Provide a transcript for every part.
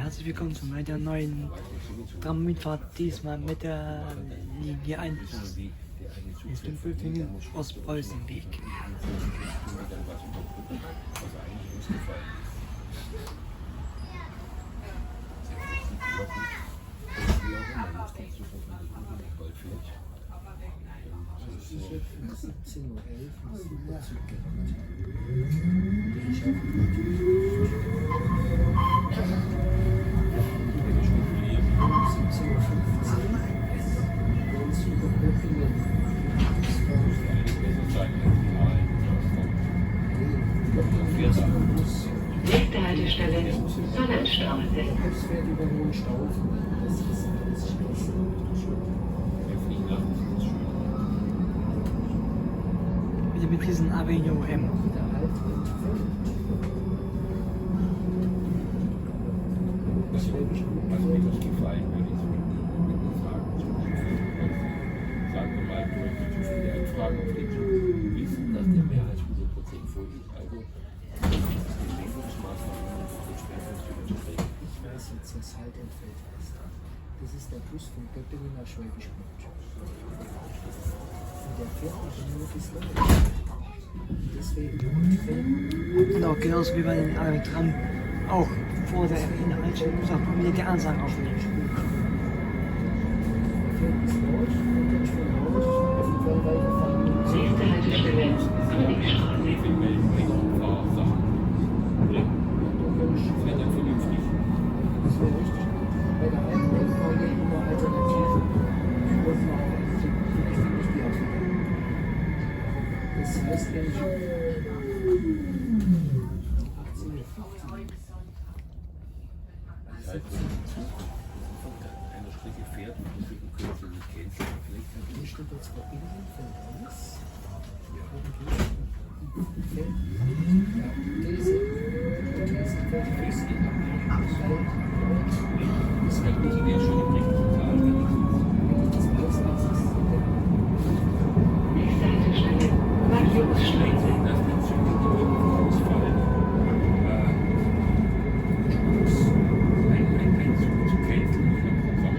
herzlich willkommen zu meiner neuen Trammitfahrt, diesmal mit der Linie 1 Richtung Böfingen Ostpreußenweg. Nächste Haltestelle, Sonnenstraße. Wieder mit diesem Avignon M. Das ist der Bus von Göttingen nach Schwäbisch Gmünd. Und der fährt nur bis Deswegen Genau, genauso wie bei den Tram auch vor der Inhaltsstelle sagt man wieder die Ansagen aufnehmen. Nächste Haltestelle, Königstraße. Bei der einen Denkmale immer Alternativen und das heißt, wenn ich 18 von einer Strecke fährt und deswegen können Sie nicht canceln. Vielleicht kann Uhr steht jetzt verbinden von uns. das fällt nicht mehr schon im richtigen Tal. Nächste Haltestelle, Markiungsstraße. Dass die Züge ausfallen, ein Zug zu canceln oder Programm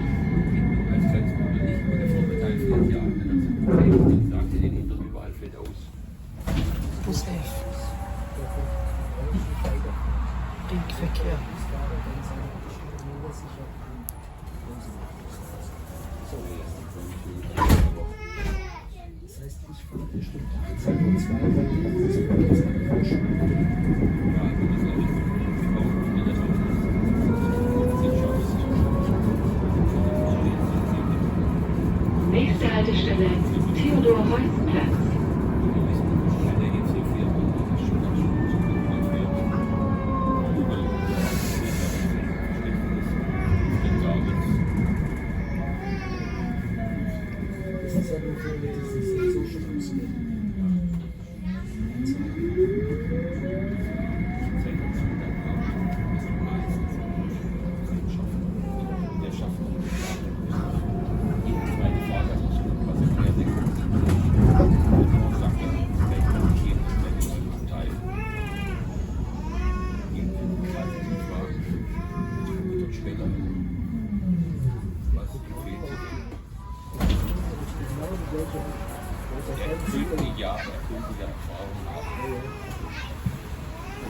als Transfer nicht, weil der Vorteil fährt ja an. Dann sagt er den hinteren überall fällt aus. Bus 11. Ringverkehr. Das heißt, ich fahre bestimmt 18 und 2, weil die jetzt Nächste Haltestelle, Theodor-Heuss-Platz. das ist ja nur für dieses so Schluss geht.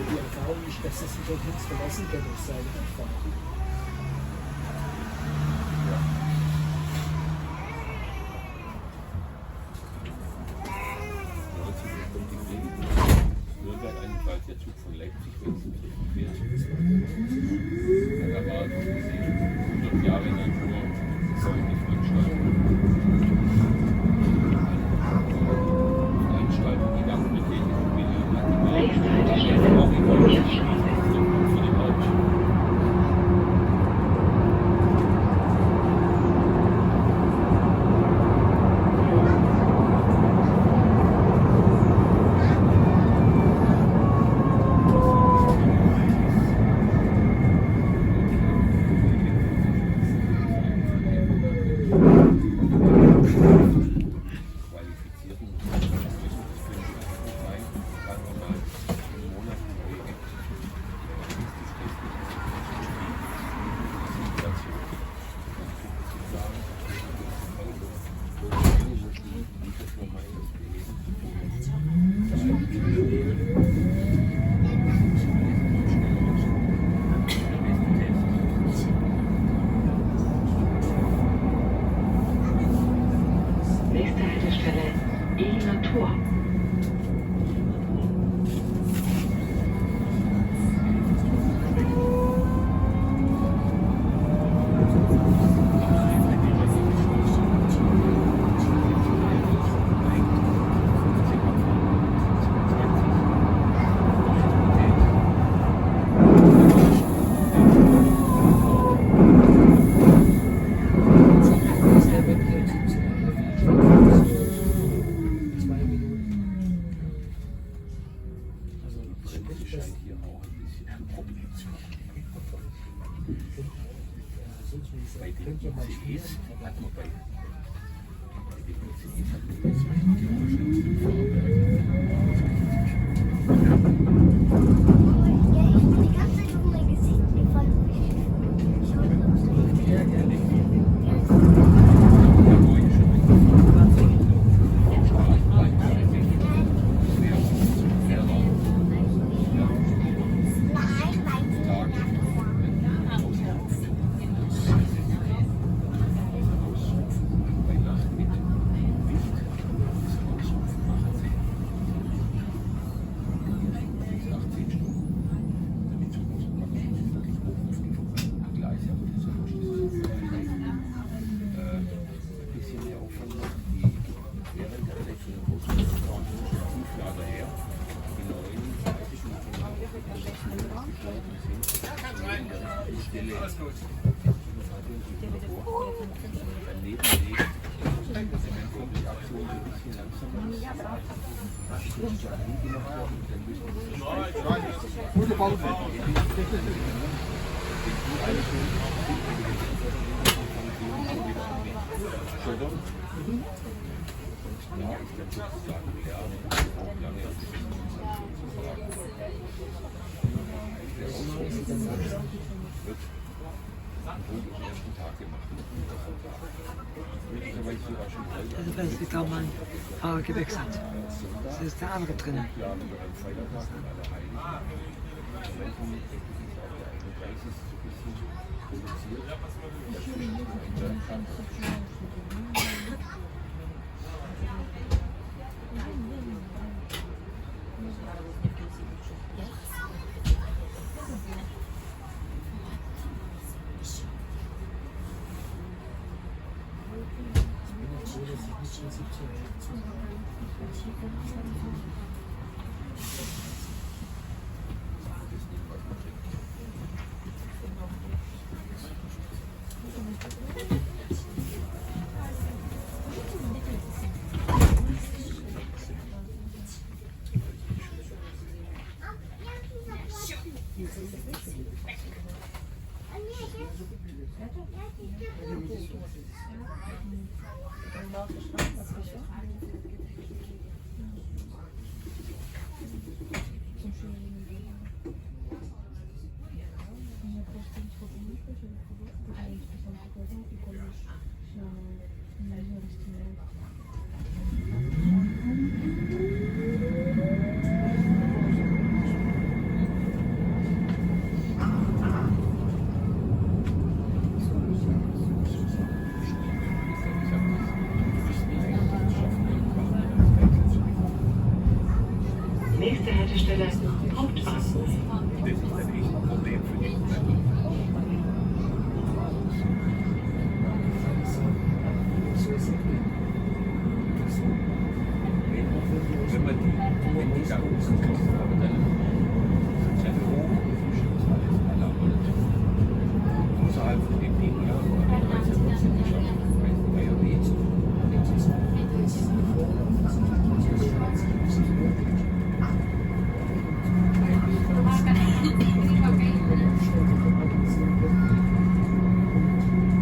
Die Erfahrung ist, dass es sich auf nichts verlassen kann, auf seine Erfahrung. Nürnberg eigentlich der Zug von Leipzig, wenn es fährt. Da war gesehen, 100 Jahre in Natur, solche Veranstaltungen. Veranstaltungen, die dann betätigt Nächste Haltestelle, Burgstraße. für die Hauptstadt. Tor. Scheint hier auch ein bisschen ein Problem zu geben. Bei den ICEs hat man bei den ICEs hat man jetzt die Ausstellungsstück Die ganze Zeit auf mein Gesicht gefallen. Gute Pause. Also da ist kaum ein Fahrer gewechselt. Das ist der andere drinnen. Nächste Haltestelle Hauptbahnhof. Das ist ein echtes Problem für die wenn man die da oben sind, aber dann Treppe hoch, alles erlaubt. Außerhalb von dem Ding, ja, aber das ist ja trotzdem geschafft. Weil ja weht.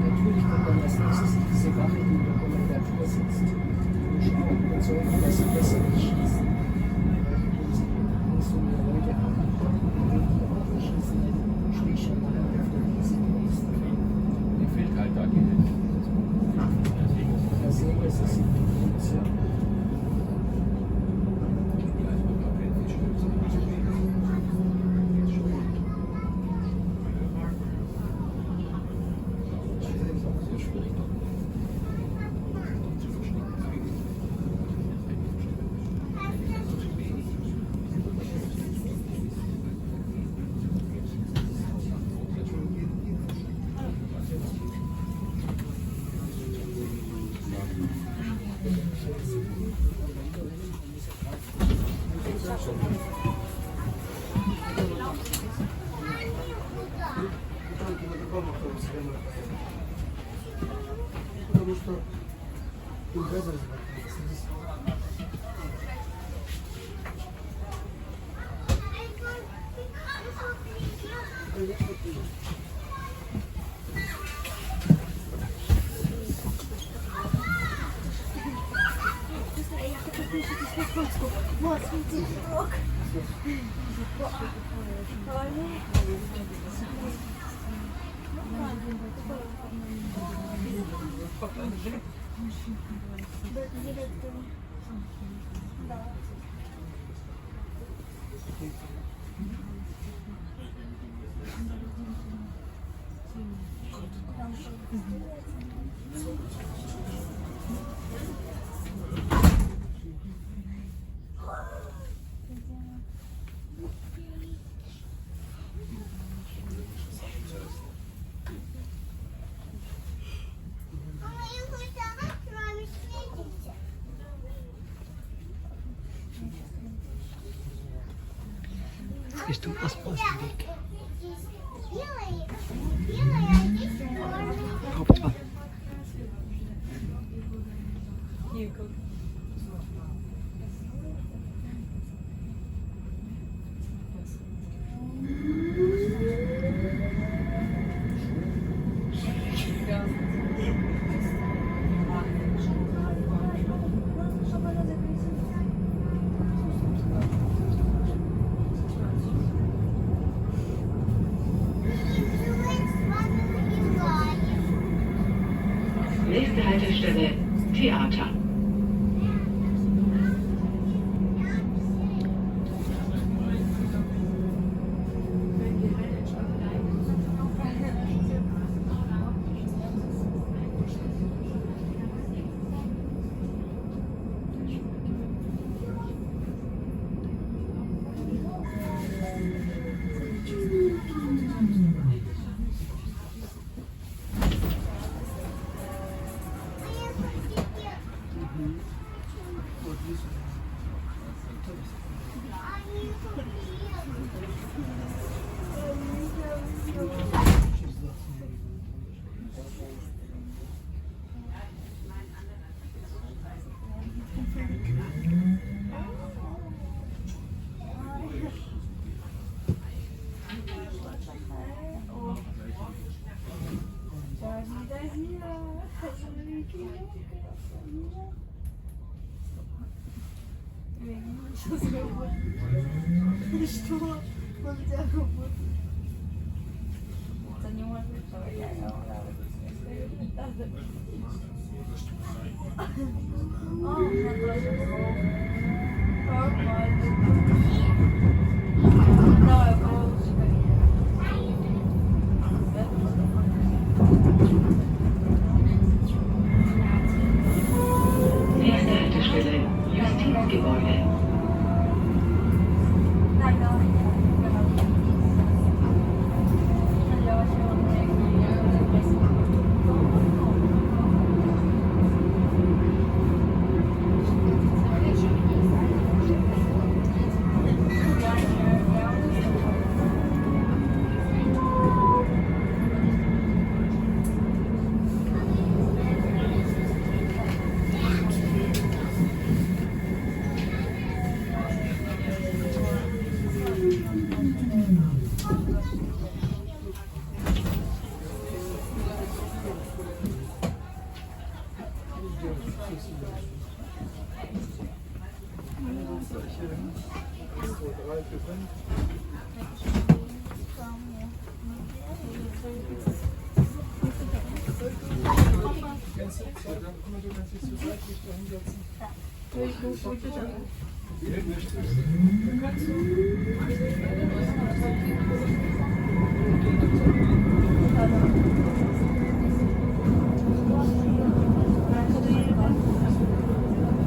Natürlich kommt dann als nächstes diese Wache, die in der Kommandatur sitzt. Und so besser nicht schießen. So eine Leute haben, die auch nicht schießen, sprich schon mal auf der nächsten. Mir fehlt halt da die Da sehen wir, es ist die Funktion. Потому что Бульгазер занимается. Вот, смотри, урок. Richtung Ostbahnweg. Hauptbahnhof. Nächste Haltestelle Theater. Что? Он тебя губит. Это не может быть, что я Nächste Haltestelle Justizgebäude.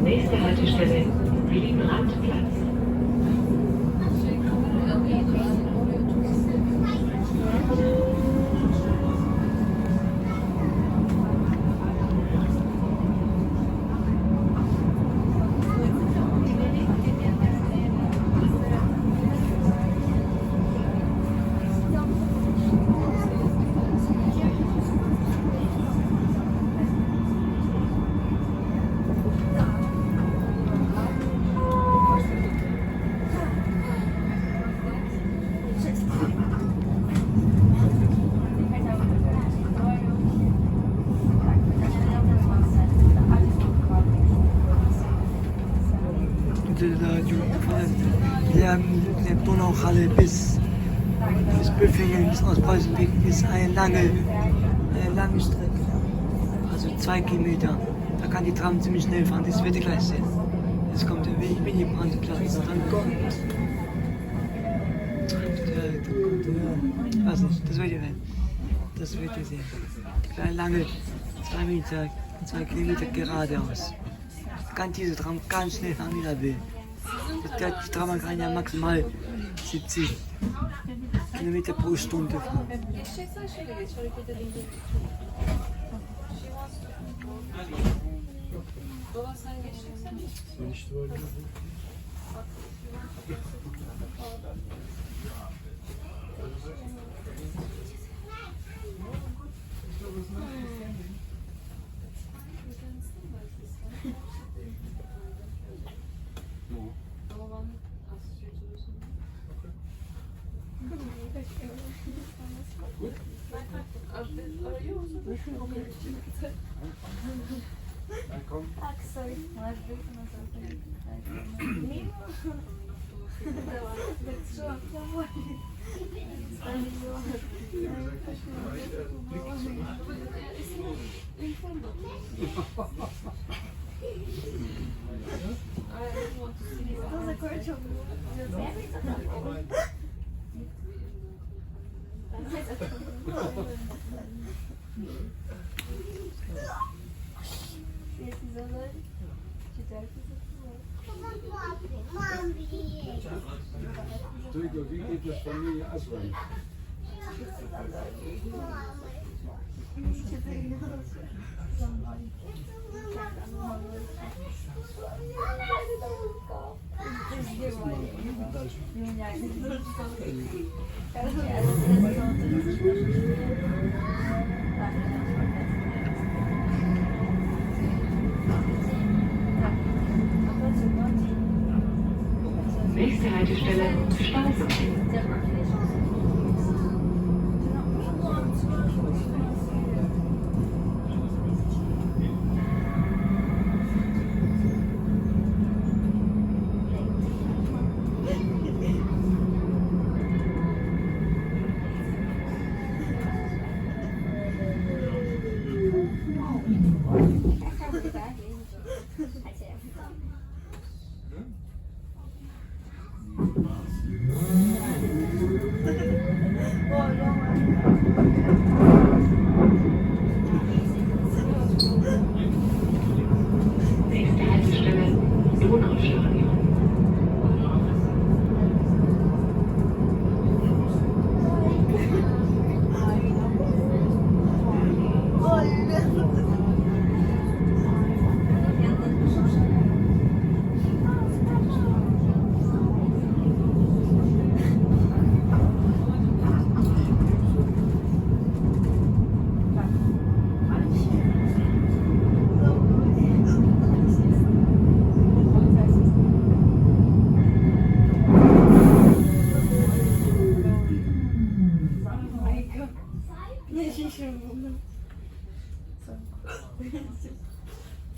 Nächste Haltestelle Willy-Brandt-Platz. der Donauhalle bis Böffingen, bis Ostpreußenweg, ist eine lange Strecke. Also 2 Kilometer. Da kann die Tram ziemlich schnell fahren, das wird ihr gleich sehen. Jetzt kommt der Willy-Brandt-Platz, dann kommt ich weiß nicht, das werdet ihr sehen. Das werdet ihr sehen. Kleine lange 2 Kilometer geradeaus. Kann diese Tram ganz schnell fahren, wie er will. Die Tram kann ja maximal 70 Kilometer pro Stunde fahren. Tak, sorry. Masz wyjść na to. Nie ma. Tak trzeba powoli. To zakończył. Jeśli zadać, czytelki Duigo, wie geht das Familie Aswan? Nächste Haltestelle Stausee. Nächste Haltestelle Donaustadion. Nie, się mówię. Co?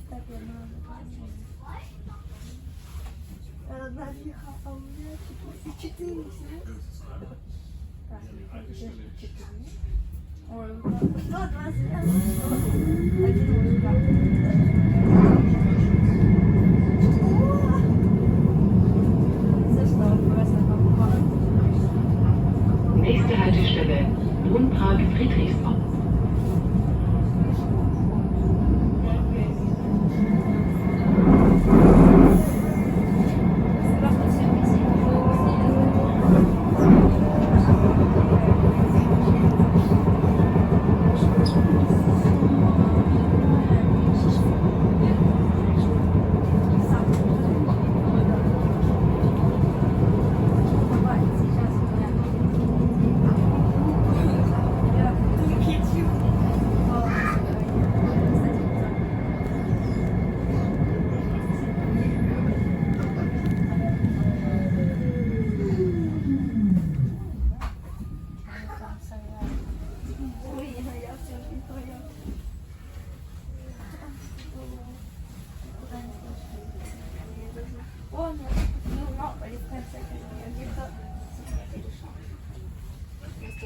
Takie mamy. Najechał mnie, czy ty nie? Tak, czy ty nie? O, 2 Nächste Haltestelle Wohnpark Friedrichshain.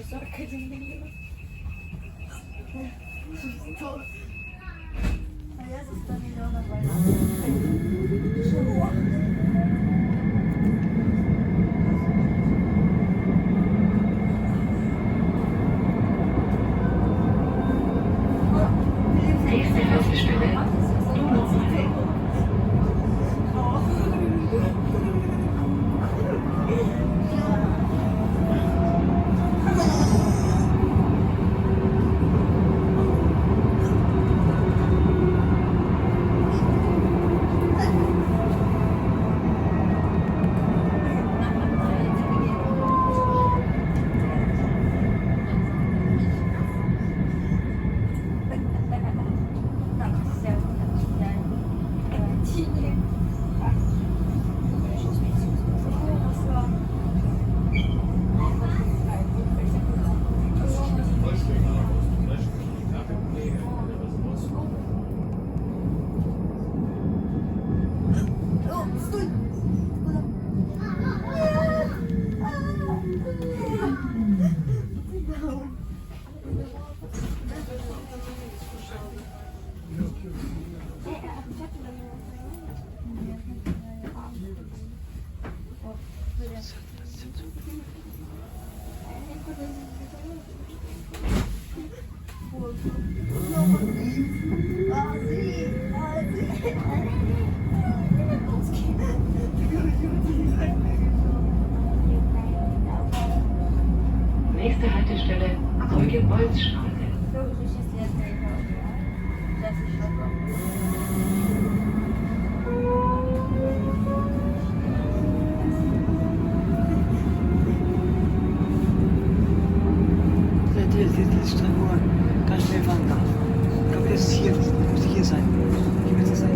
A ja zostanę na walce. Nächste Haltestelle Donauwelle. Nächste Haltestelle Zeuge-Bolz-Straße. Die Strecke, wo man ganz schnell fahren darf. Ich glaube, das ist hier, das müsste hier sein. Hier müsste es sein.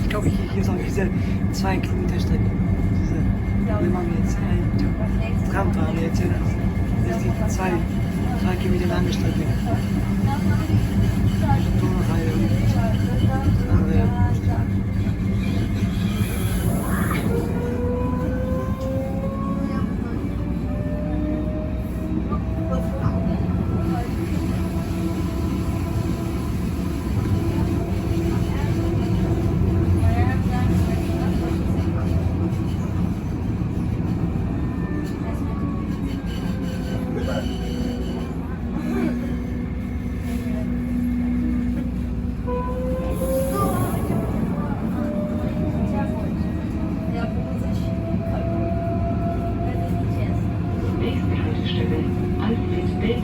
Ich glaube, hier ist auch diese 2 Kilometer Strecke. Wir machen jetzt ein Tramfahrt jetzt. Das ist die 2 Kilometer lange Strecke. Donauwelle und andere. Nächste Haltestelle Alfred-Delft-Weg.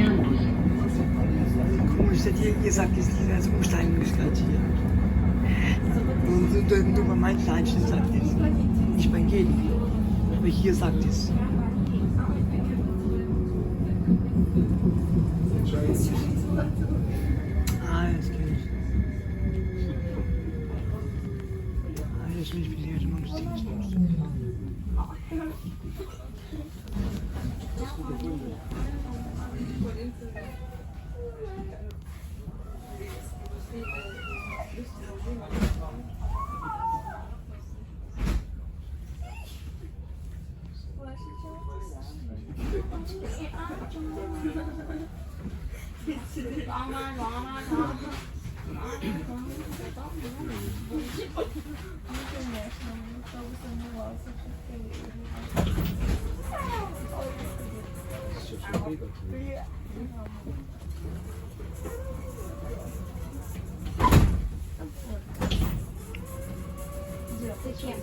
Fernbus. Komisch, dass hier gesagt ist, die als Umsteigen gestaltet hier. Und nur bei manchen Einstellungen sagt es. Nicht bei jedem. Aber hier sagt es. Ah, das kenne ich. Ah, das bin ich mit dir immer lustig. Зачем?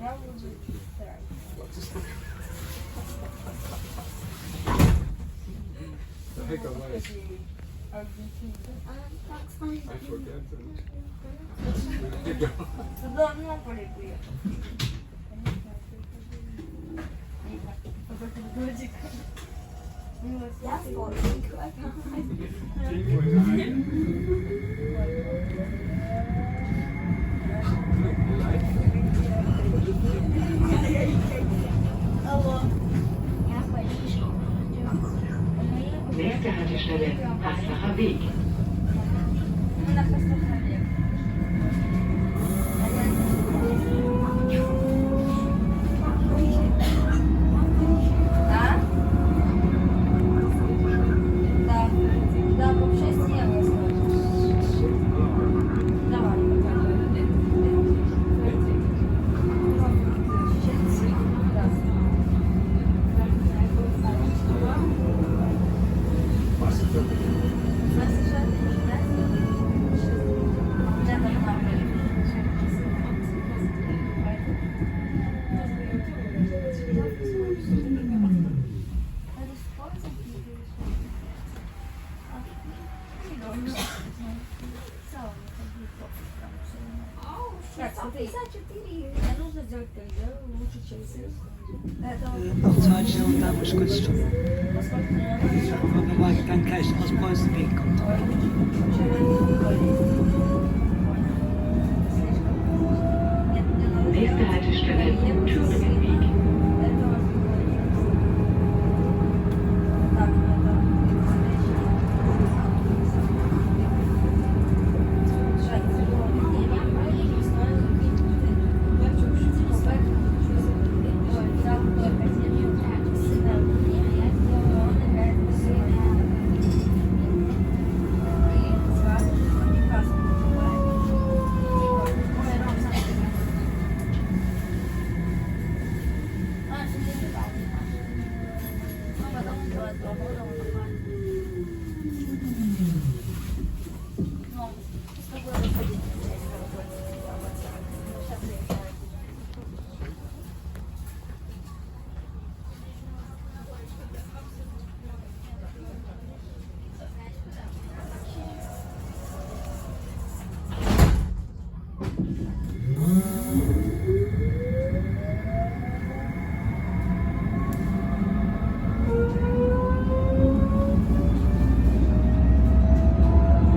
Я буду читать. Давно полетели. Я Nächste Haltestelle, Haslacher Weg. нужно сделать когда лучше, чем сын. Noch zwei Stunden, da muss ich kurz stoppen. Aber dann gleich aus Preußenweg kommt. Nächste Haltestelle, Thüringenweg.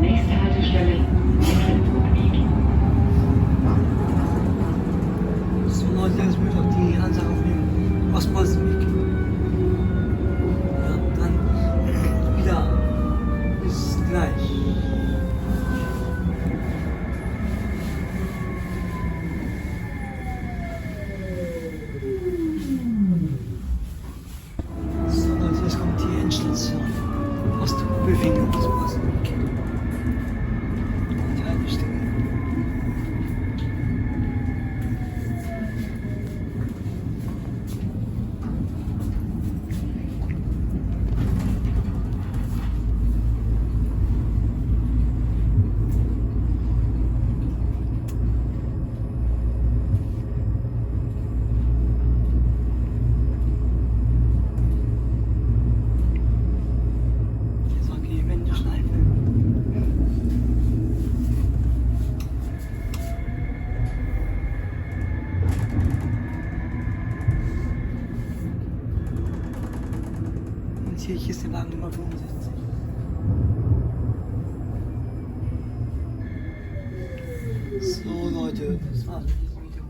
Nächste Haltestelle, Mecklenburg-Weg. So Leute, jetzt muss ich auch die Ansage aufnehmen. Aus Preußenweg. Ja, dann wieder. Bis gleich. So Leute, jetzt kommt die Endstation. Ostböfingen aus Preußenweg. Die Haltestelle. hier ist der Wagen Nummer 65. So Leute, das war's mit diesem Video.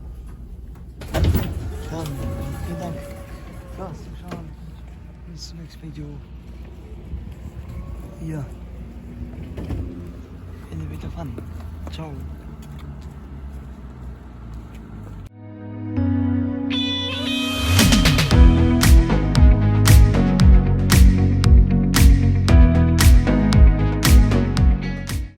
Dann, vielen Dank fürs Zuschauen. Bis zum nächsten Video. Hier. Ende wieder dran. Ciao.